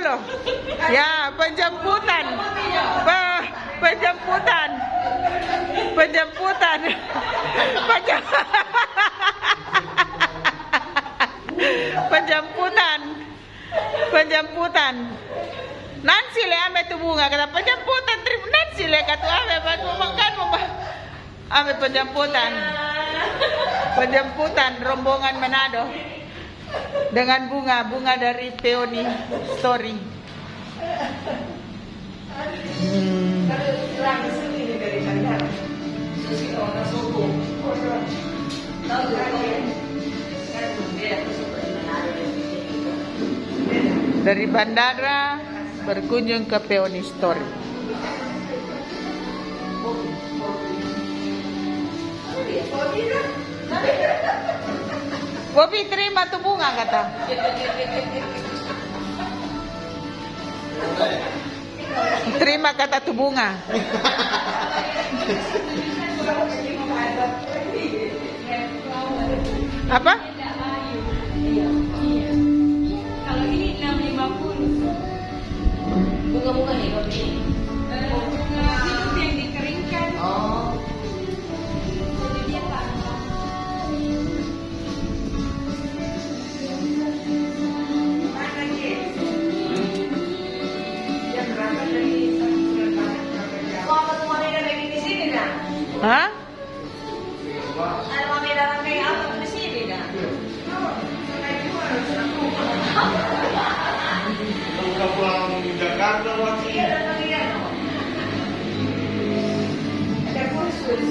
loh. Ya, penjemputan. Penjemputan. Penjemputan. Penjemputan. Penjemputan. Nancy le ame tu bunga kata penjemputan. Nancy le kata ame makan ame penjemputan. Penjemputan rombongan Manado dengan bunga dari Peony Story. Dari bandara berkunjung ke Peony Story. Bobby terima tuh bunga kata. Terima kata tuh bunga. Apa? Kalau ini 650. Bunga-bunga nih kalau ini. Bunga hidup yang dikeringkan. Oh. Jadi dia panjang. Mana ye? Yang berapa dari bulan apa tuh mami ada lagi di sini dah? Hah? Ada mami dalam kayak apa tuh di sini dah? Udah pulang Jakarta waktu Iya, ada kursus.